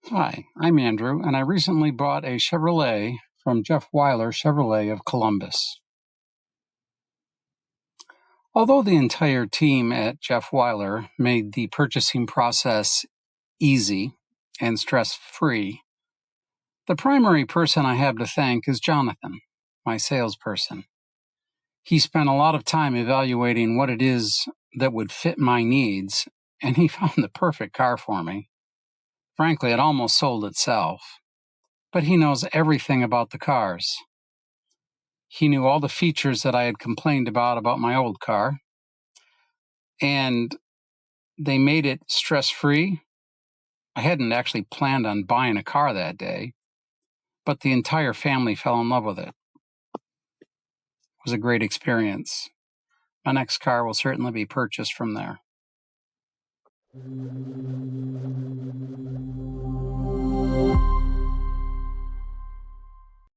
Hi, I'm Andrew, and I recently bought a Chevrolet from Jeff Weiler Chevrolet of Columbus. Although the entire team at Jeff Weiler made the purchasing process easy and stress-free, the primary person I have to thank is Jonathan, my salesperson. He spent a lot of time evaluating what it is that would fit my needs, and he found the perfect car for me. Frankly, it almost sold itself. But he knows everything about the cars. He knew all the features that I had complained about my old car, and they made it stress-free. I hadn't actually planned on buying a car that day, but the entire family fell in love with it. It was a great experience. My next car will certainly be purchased from there.